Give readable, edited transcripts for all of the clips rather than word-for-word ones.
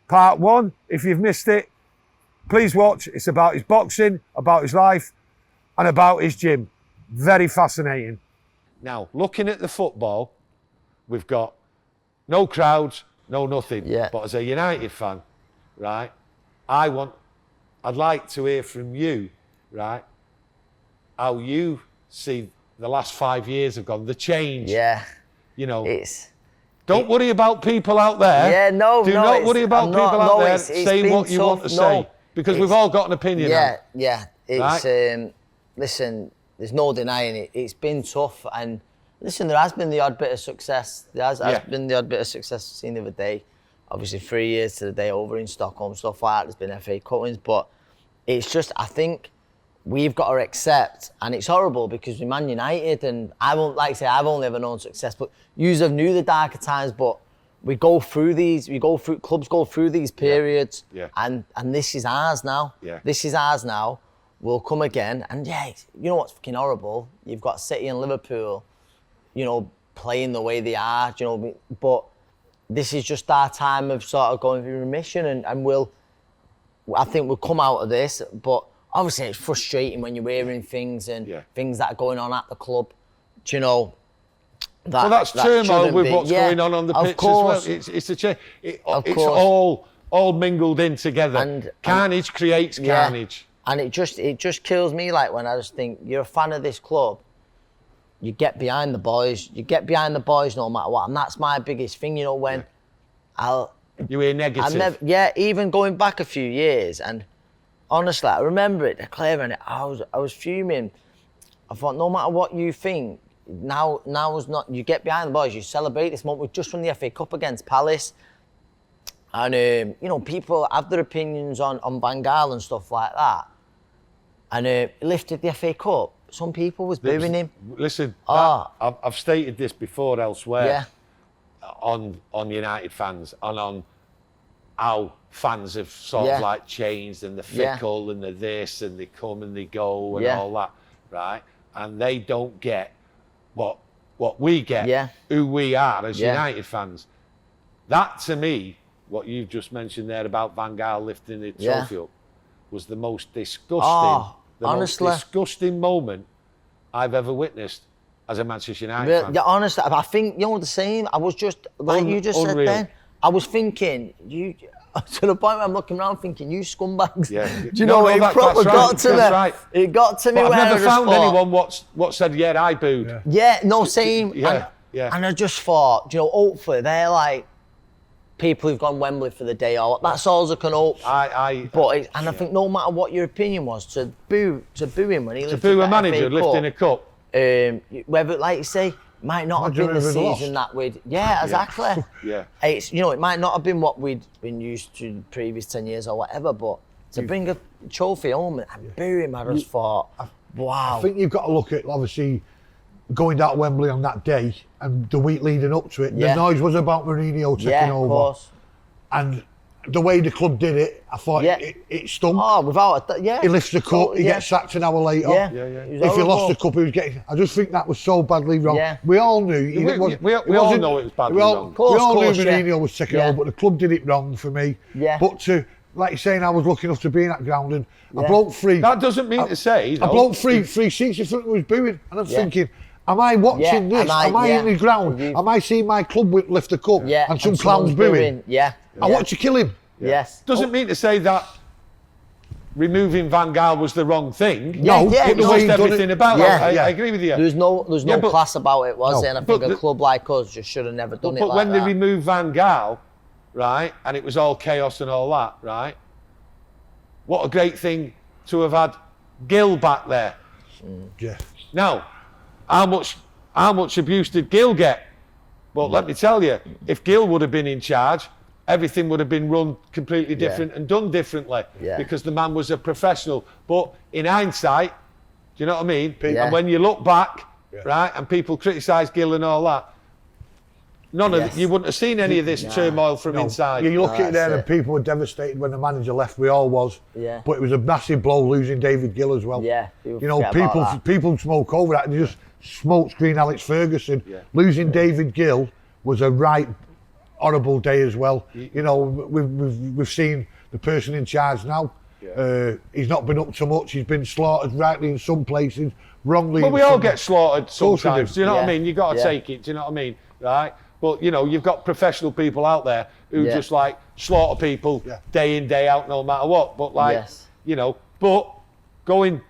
part 1. If you've missed it, please watch. It's about his boxing, about his life, and about his gym. Very fascinating. Now, looking at the football, we've got no crowds, no nothing. Yeah. But as a United fan, right, I'd like to hear from you, right, how you see the last 5 years have gone, the change. Yeah. You know, don't worry about people out there. Yeah, no, Do not worry about people out there saying what you want to say, because we've all got an opinion. Yeah. It's right? Listen, there's no denying it. It's been tough, and listen, there has been the odd bit of success. There has been the odd bit of success seen the other day. Obviously, 3 years to the day over in Stockholm, stuff like that. There's been FA Cup wins, but it's just, I think we've got to accept, and it's horrible because we're Man United, and I won't, like I say, I've only ever known success, but yous have knew the darker times, but clubs go through these periods, and this is ours now. Yeah. This is ours now. We'll come again, and you know what's fucking horrible? You've got City and Liverpool, you know, playing the way they are, you know, but this is just our time of sort of going through remission, and I think we'll come out of this, but obviously it's frustrating when you're hearing things and things that are going on at the club, do you know? So that's turmoil with what's going on the pitch as well. It's a change. It's all mingled in together. And carnage creates carnage. And it just kills me, like, when I just think you're a fan of this club, you get behind the boys. You get behind the boys no matter what, and that's my biggest thing. You know, when you hear negative. Even going back a few years, and honestly, I remember it declaring it. I was fuming. I thought, no matter what you think, now is not. You get behind the boys. You celebrate this moment. We just won the FA Cup against Palace, and you know, people have their opinions on Van Gaal and stuff like that, and lifted the FA Cup. Some people was booing him. Listen, I've stated this before elsewhere on United fans and on how fans have sort of like changed, and the fickle and the this and they come and they go and all that, right? And they don't get what we get, who we are as United fans. That, to me, what you've just mentioned there about Van Gaal lifting the trophy up, was the most disgusting, most disgusting moment I've ever witnessed as a Manchester United fan. Yeah, honestly, I think, you know, the same. I was just, like you just said then, I was thinking, to the point where I'm looking around thinking, you scumbags. Yeah. Do you know, it proper got to me. Right. It got to me when I've never found anyone what said, I booed. Yeah, no, same. And I just thought, you know, hopefully they're like people who've gone Wembley for the day, or that's all I can hope. I think no matter what your opinion was, to boo him when he lifted to boo a manager lifting a cup. Whether, like you say, might not have been the season that we'd. Yeah, exactly. It's, you know, it might not have been what we'd been used to the previous 10 years or whatever, but to bring a trophy home and boo him, I just thought, wow. I think you've got to look at, obviously, going down to Wembley on that day and the week leading up to it. The noise was about Mourinho taking over. Of course. And the way the club did it, I thought it stunk. Oh, without He lifts the cup, he gets sacked an hour later. If he lost the cup, he was getting. I just think that was so badly wrong. We all knew. We all know it was badly wrong. We all knew Mourinho was taking over, but the club did it wrong for me. But to, like you're saying, I was lucky enough to be in that ground, and I broke free. That doesn't mean to say. I broke free seats in front of me was booing, and I'm thinking, am I watching this? Am I in the ground? Am I seeing my club lift the cup and some clowns booing? I want to kill him. Yes. Doesn't mean to say that removing Van Gaal was the wrong thing. No, it was everything about it. I agree with you. There's no class about it, was there? And I think a club like us just should have never done it like that. But when they removed Van Gaal, right, and it was all chaos and all that, right, what a great thing to have had Gil back there. Yeah. Now, how much abuse did Gil get? Well, let me tell you, if Gil would have been in charge, everything would have been run completely different and done differently because the man was a professional. But in hindsight, do you know what I mean? And when you look back, right, and people criticise Gil and all that, you wouldn't have seen any of this turmoil from inside. You look at it there and people were devastated when the manager left. We all was. Yeah. But it was a massive blow losing David Gill as well. Yeah. You know, people smoke over that and they just smoke screen Alex Ferguson. Losing David Gill was a right horrible day as well. You know, we've seen the person in charge now. He's not been up to much. He's been slaughtered rightly in some places, wrongly. But we all get slaughtered sometimes. Do you know what I mean? You got to take it. Do you know what I mean? Right? But you know, you've got professional people out there who just like slaughter people day in, day out, no matter what. But like, you know, but going,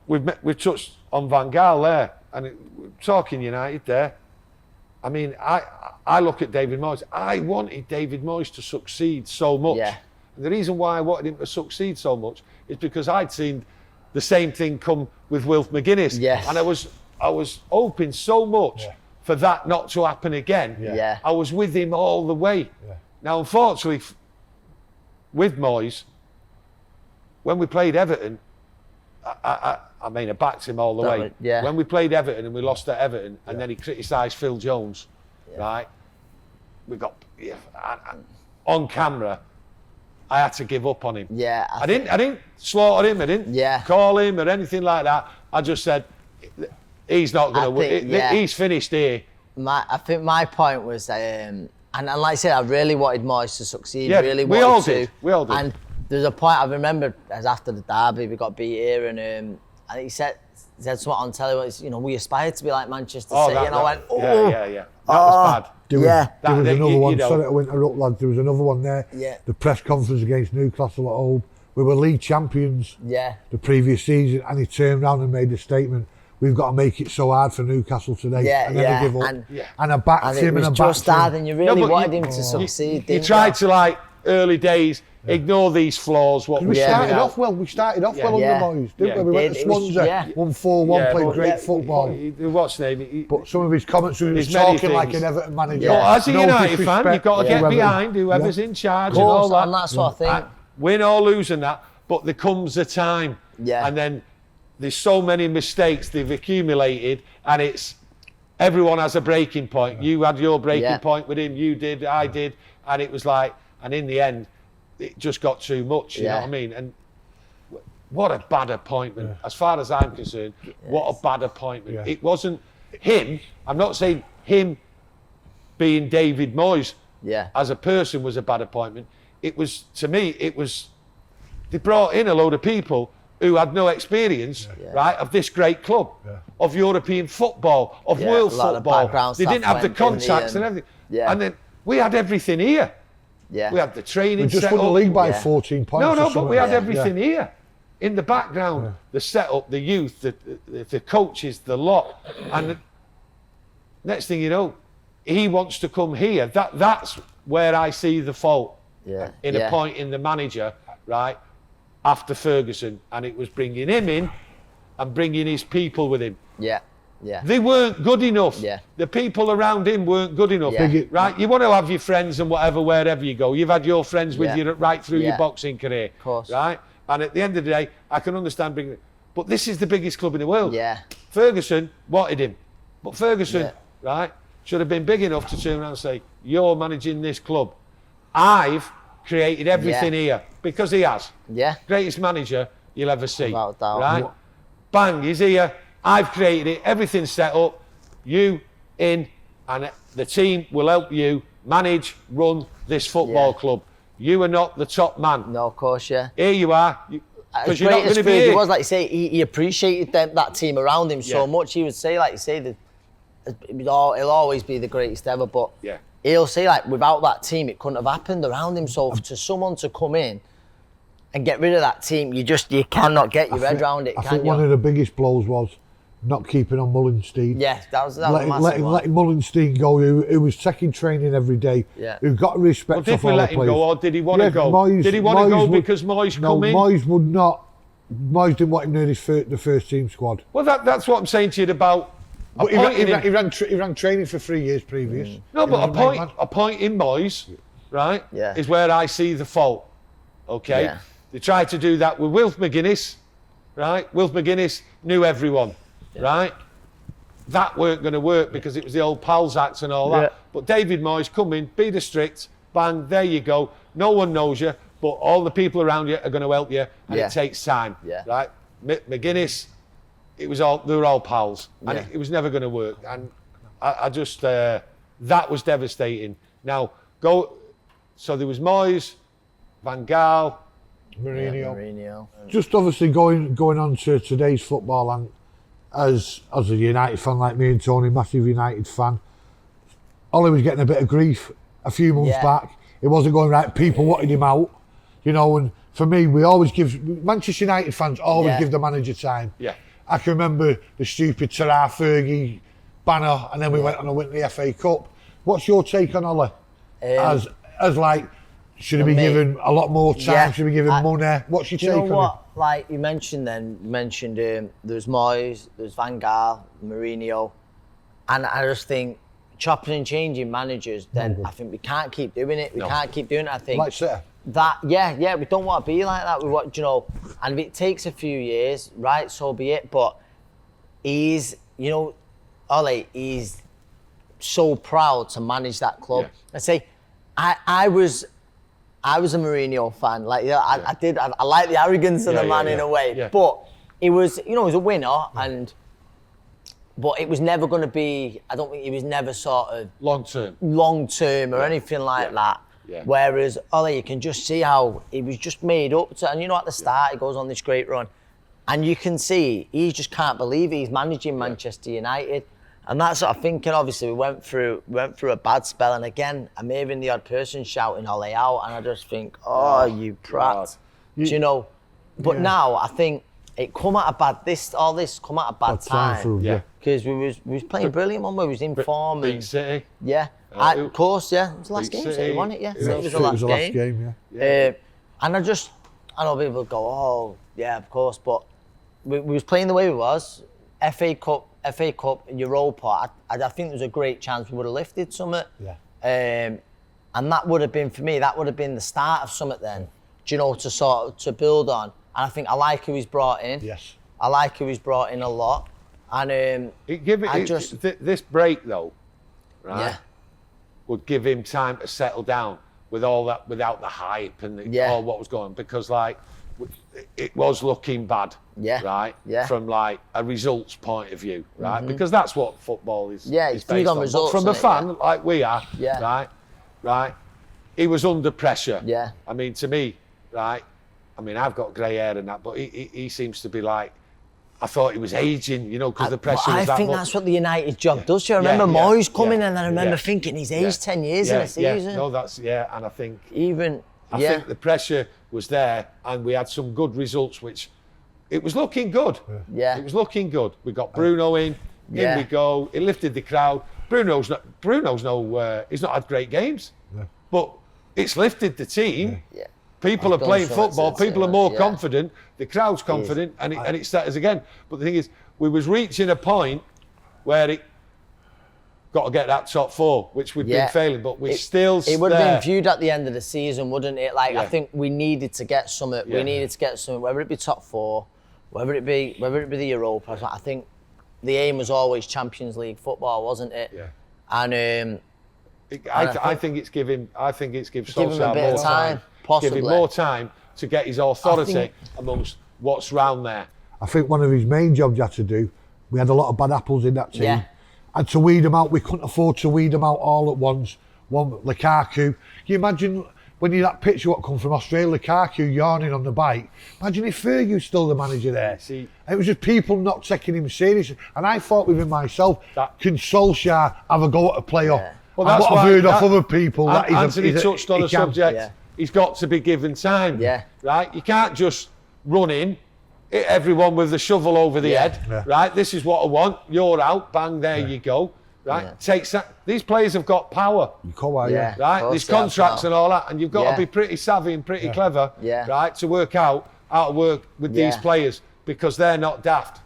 we've touched on Van Gaal there, and talking United there. I mean, I look at David Moyes. I wanted David Moyes to succeed so much. And the reason why I wanted him to succeed so much is because I'd seen the same thing come with Wilf McGuinness. And I was hoping so much for that not to happen again. I was with him all the way. Now, unfortunately, with Moyes, when we played Everton, I mean, I backed him all the way. When we played Everton and we lost at Everton, and then he criticised Phil Jones, right? We got on camera. I had to give up on him. I didn't slaughter him. I didn't call him or anything like that. I just said he's not going to win. He's finished here. I think my point was, and like I said, I really wanted Moyes to succeed. We all did. And there's a point I remember as after the derby, we got beat here, and he said something on telly. You know, we aspired to be like Manchester City, and I went, That was bad. There was another one. Sorry to interrupt, lads. There was another one there. The press conference against Newcastle at home. We were league champions the previous season, and he turned around and made a statement. We've got to make it so hard for Newcastle today, and then give up. And I backed him, and I backed him. Just hard, and you really wanted him to succeed. You tried to, like, early days, ignore these flaws. We started off well. We started off well under Moyes, didn't we? We went to Swansea, won 4-1, played great football. What's his name? But some of his comments, he was talking like an Everton manager. But as a United fan, you've got to get behind whoever's in charge and all that. And that's what I think. Win or lose in that, but there comes a time, and then there's so many mistakes they've accumulated, and it's everyone has a breaking point. You had your breaking point with him, you did, I did, and it was like, and in the end, it just got too much. You know what I mean? And what a bad appointment, as far as I'm concerned. What a bad appointment. It wasn't him. I'm not saying him being David Moyes as a person was a bad appointment. It was, to me, it was, they brought in a load of people who had no experience, right, of this great club, of European football, of world football. They didn't have the contacts and everything. And then we had everything here. We had the training. We just won the league by 14 points. No, but we had everything here. In the background, the setup, the youth, the coaches, the lot. And the next thing you know, he wants to come here. That's where I see the fault in appointing the manager, right, after Ferguson. And it was bringing him in and bringing his people with him. They weren't good enough. The people around him weren't good enough. Right? You want to have your friends and whatever, wherever you go. You've had your friends with you right through your boxing career. Of course. Right? And at the end of the day, I can understand bringing it. But this is the biggest club in the world. Ferguson wanted him. But Ferguson, right, should have been big enough to turn around and say, you're managing this club. I've created everything here. Because he has. Greatest manager you'll ever see. Without doubt. Right? Bang, he's here. I've created it, everything's set up, you in, and the team will help you manage, run this football club. You are not the top man. No, of course, Here you are, because you're not going to be here. It was, like you say, he appreciated that team around him so much. He would say, like you say, that he'll always be the greatest ever, but he'll say, like, without that team, it couldn't have happened around him. So to someone to come in and get rid of that team, you cannot get your head around it, I think one of the biggest blows was not keeping on Mullenstein. That was a massive one. Letting Mullenstein go, who was taking training every day, who got respect for all the players. Did we let him go, or did he want to go? Moyes, did he want to go because Moyes come in? Moyes would not. Moyes didn't want him near the first team squad. Well, that's what I'm saying to you about. But he ran training for 3 years previous. No, but appointing Moyes, right, is where I see the fault. Okay? They tried to do that with Wilf McGuinness, right? Wilf McGuinness knew everyone. Right? That weren't going to work because it was the old Pals Act and all that. But David Moyes, come in, be the strict, bang, there you go. No one knows you, but all the people around you are going to help you, and it takes time. Right? McGuinness, they were all pals, and it was never going to work. And I just, that was devastating Now, so there was Moyes, Van Gaal, Mourinho. Just obviously going on to today's football, and as a United fan like me and Tony, massive United fan, Ollie was getting a bit of grief a few months back. It wasn't going right. People wanted him out, and for me, we always Manchester United fans always give the manager time. Yeah. I can remember the stupid Terah Fergie banner, and then we went on and win the FA Cup. What's your take on Ollie? As like, should he be given a lot more time? Should he be given money? What's your take on what? Like you mentioned there's Moyes, there's Van Gaal, Mourinho, and I just think chopping and changing managers, then I think we can't keep doing it. We can't keep doing it, I think. Like City. We don't want to be like that. We want, and if it takes a few years, right, so be it. But Ollie, he's so proud to manage that club. I say, I was a Mourinho fan. Like, I like the arrogance of the man in a way. Yeah. But it was, he was a winner, but it was never going to be. I don't think he was never sort of long term or anything like that. Yeah. Whereas Ollie, you can just see how he was just made up to, and at the start he goes on this great run, and you can see he just can't believe he's managing Manchester United, and that's what I'm thinking. Obviously, we went through a bad spell, and again, I'm hearing the odd person shouting Ollie out, and I just think, you prat, But now I think it come at a bad time. Because we was playing brilliant one, we was in form. Beat City. Yeah. Of course, it was the last game, City won it, It was the last game, And I know people go, of course, but we was playing the way we was. FA Cup, Europa, I think there was a great chance we would have lifted something. Yeah. And that would have been, for me, the start of something then, to build on. And I think I like who he's brought in. Yes. I like who he's brought in a lot. And this break though, right? Yeah. Would give him time to settle down with all that, without the hype and all what was going on, because it was looking bad, right? Yeah. From like a results point of view, right? Because that's what football is. Yeah, it's based on results. But from a fan like we are, right? He was under pressure. Yeah. I mean, to me, right? I mean, I've got grey hair and that, but he seems to be like, I thought he was aging, because the pressure was that much. I think that's what the United job does. I remember Moyes coming in, and I remember thinking he's aged 10 years in a season. Yeah, no, and I think I think the pressure was there, and we had some good results, which it was looking good. Yeah. It was looking good. We got Bruno in we go. It lifted the crowd. Bruno's he's not had great games, but it's lifted the team. Yeah. People are playing football. People are more confident. The crowd's confident, and it starts again. But the thing is, we was reaching a point where it got to get that top four, which we've been failing. But we still. It would have been viewed at the end of the season, wouldn't it? Like I think we needed to get something. We needed to get something, whether it be top four, whether it be the Europa. I think the aim was always Champions League football, wasn't it? Yeah. And I think it's given Solskjaer a bit more of time. Possibly. Give him more time to get his authority amongst what's round there. I think one of his main jobs he had to do, we had a lot of bad apples in that team. Yeah. And to weed them out, we couldn't afford to weed them out all at once. One, Lukaku. Can you imagine when that picture what come from Australia, Lukaku yawning on the bike? Imagine if Fergie was still the manager there. See, it was just people not taking him seriously. And I thought within myself, can Solskjaer have a go at a player? Yeah. Well, that's what I've heard off other people. Anthony touched on a subject. Yeah. He's got to be given time, right? You can't just run in, hit everyone with the shovel over the head, right? This is what I want. You're out. Bang, there you go, right? Yeah. Takes that. These players have got power, right? There's contracts and all that, and you've got to be pretty savvy and pretty clever, right, to work out how to work with these players, because they're not daft.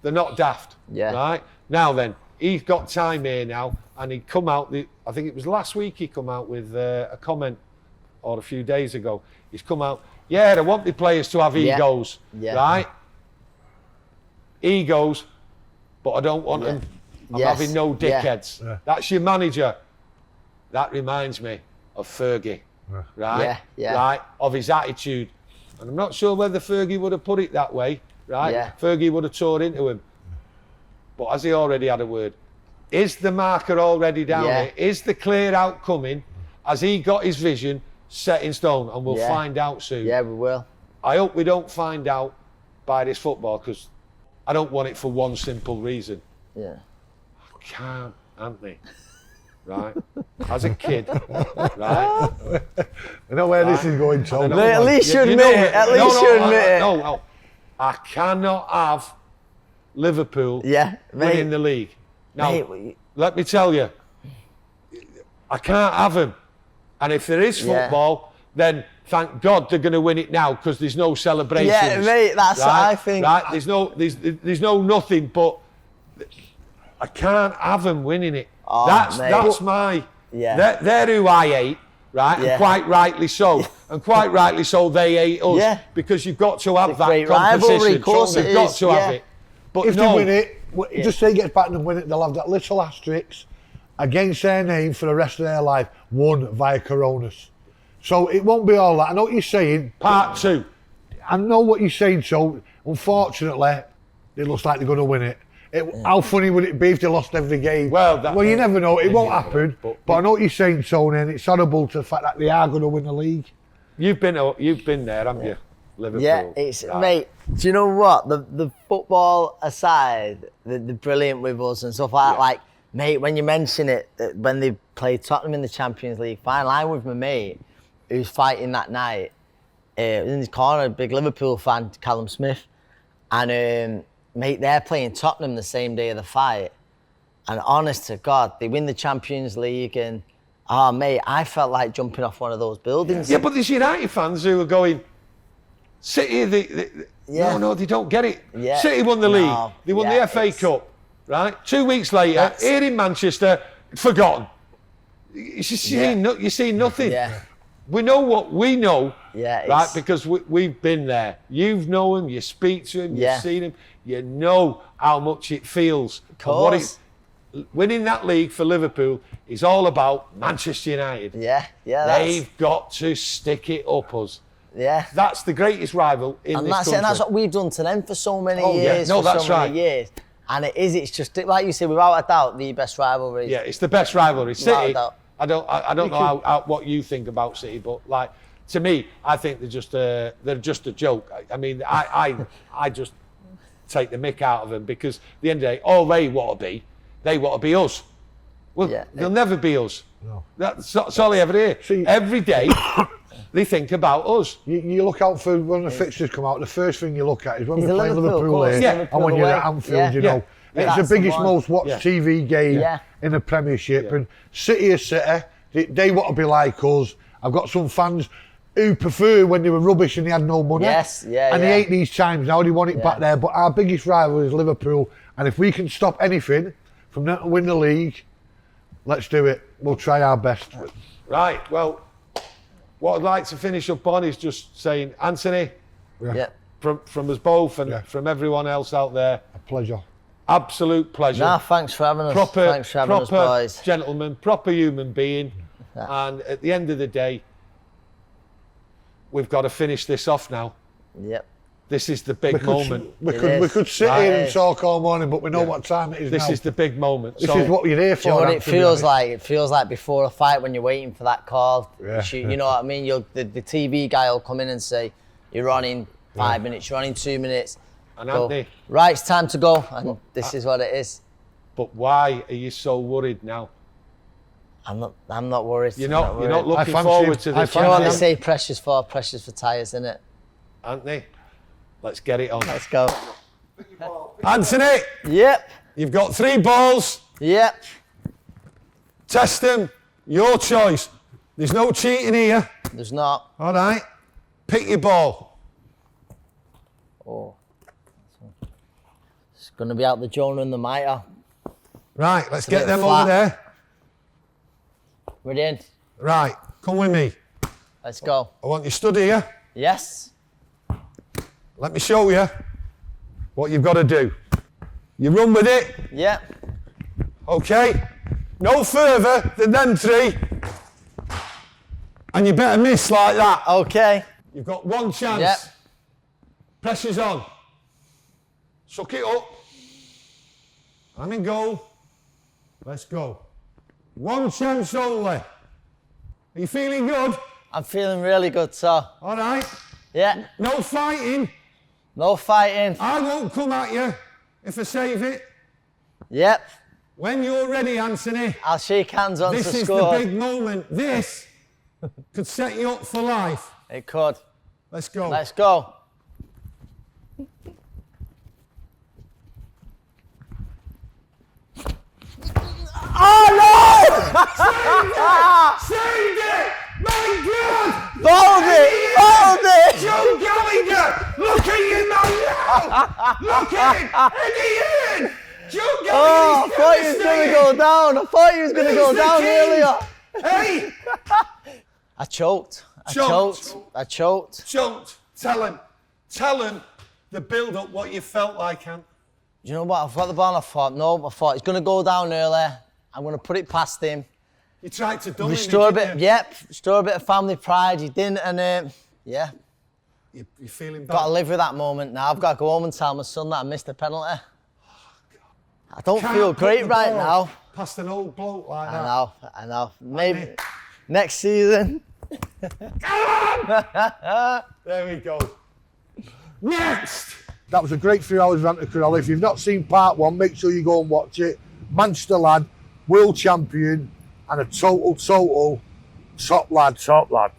They're not daft, right? Now then, he's got time here now, and he come out. I think it was last week he come out with a comment. Or a few days ago, he's come out. Yeah, I want the players to have egos, right? Egos, but I don't want them. I'm having no dickheads. Yeah. That's your manager. That reminds me of Fergie, right? Right, of his attitude. And I'm not sure whether Fergie would have put it that way, right? Yeah. Fergie would have tore into him. But has he already had a word? Is the marker already down here? Is the clear out coming? Has he got his vision set in stone? And we'll find out soon. Yeah, we will. I hope we don't find out by this football, because I don't want it for one simple reason. Yeah. I can't, Anthony. Right? As a kid, right? I know where this is going, Tom. At least you admit it. At least you admit it. No. I cannot have Liverpool winning the league. Now, let me tell you, I can't have them. And if there is football, then thank God they're going to win it now, because there's no celebrations. Yeah, mate, that's what I think. Right? There's no nothing, but I can't have them winning it. Oh, that's my. Yeah. They're who I hate, right? Yeah. And quite rightly so. And quite rightly so, they hate us. Yeah. Because you've got to have that great competition. rivalry, of course You've got to have it. But if they win it, just say he gets back and win it, they'll have that little asterisk against their name for the rest of their life, won via Coronas. So it won't be all that. I know what you're saying. Part 2. I know what you're saying, so unfortunately, it looks like they're going to win it. How funny would it be if they lost every game? Well, you never know. It won't happen. But I know what you're saying, Tony, and it's horrible to the fact that they are going to win the league. You've been there, haven't you? Liverpool. Yeah, it's mate. Do you know what? The football aside, the brilliant with us and stuff like that. Like, mate, when you mention it, when they played Tottenham in the Champions League final, I'm with my mate who's fighting that night. In his corner, a big Liverpool fan, Callum Smith, and mate, they're playing Tottenham the same day of the fight. And honest to God, they win the Champions League, and mate, I felt like jumping off one of those buildings. Yeah, but there's United fans who are going, City, no, they don't get it. Yeah. City won the league. They won the FA Cup, right? 2 weeks later, here in Manchester, forgotten. You see nothing. Yeah. We know what we know, right? Because we've been there. You've known him, you speak to him, you've seen him, you know how much it feels. Of course. Winning that league for Liverpool is all about Manchester United. Yeah. They've got to stick it up us. Yeah. That's the greatest rival in this country. And that's what we've done to them for so many years. Yeah. No, that's right. Many years. And it's just, like you said, without a doubt, the best rivalry. Yeah, it's the best rivalry. City, I don't know what you think about City, but like, to me, I think they're just a joke. I mean, I just take the mick out of them, because at the end of the day, all they want to be us. Well, they'll never be us. No. That's all they ever hear. See, every day, they think about us. You look out for when the fixtures come out, the first thing you look at is when we play Liverpool here, and when you're at Anfield, you know. It's the biggest, most watched TV game in the Premiership. And City is City. They want to be like us. I've got some fans who prefer when they were rubbish and they had no money. And they hate these times now. They want it back there. But our biggest rival is Liverpool. And if we can stop anything from them to win the league, let's do it. We'll try our best. Right. Well, what I'd like to finish up on is just saying, Anthony, from us both and from everyone else out there, a pleasure. Absolute pleasure. No, thanks for having us. Thanks for having us, boys. Gentleman, proper human being. And at the end of the day, we've got to finish this off now. Yep. This is the big moment. We could sit here and talk all morning, but we know what time it is now. This is the big moment. This is what you're here for. Do you know what it feels like? It feels like before a fight when you're waiting for that call. You know what I mean? The TV guy will come in and say, you're on in 5 minutes, you're on in 2 minutes. And Anthony, right, it's time to go, and this is what it is. But why are you so worried now? I'm not worried. You're not looking forward to this. You know what they say, precious for tyres, isn't it? Anthony, let's get it on. Let's go. Anthony! Yep. You've got 3 balls. Yep. Test them. Your choice. There's no cheating here. There's not. All right. Pick your ball. Oh. It's going to be out the Jonah and the Mitre. Right, let's get them over there. We're in. Right, come with me. Let's go. I want you stood here. Yes. Let me show you what you've got to do. You run with it. Yep. Okay. No further than them 3. And you better miss like that. Okay. You've got 1 chance. Yep. Pressure's on. Suck it up. I'm in goal. Let's go. 1 chance only. Are you feeling good? I'm feeling really good, sir. All right. Yeah. No fighting. No fighting. I won't come at you if I save it. Yep. When you're ready, Anthony. I'll shake hands on This is the big moment. This could set you up for life. It could. Let's go. Let's go. Oh no! Saved it! My God! Hold it! Hold it! Joe Gallagher! Look at you now! Look at him! Eddie Ian! Joe Gallagher! Oh, I thought he was going to go down. I thought he was going to go down earlier. Hey! I choked. I choked. I choked. Choked. Tell him the build-up, what you felt like, Ant. You know what? I've got the ball. I thought he's going to go down early. I'm going to put it past him. You tried to dumb restore him, restore a bit of family pride. He didn't, and yeah. You're feeling bad? Got to live with that moment now. I've got to go home and tell my son that I missed the penalty. I don't feel great right now. Past an old bloke like that. I know. Maybe next season. There we go. Next! That was a great 3 hours rant to Crolla. If you've not seen part 1, make sure you go and watch it. Manchester lad, world champion, and a total top lad. Top lad.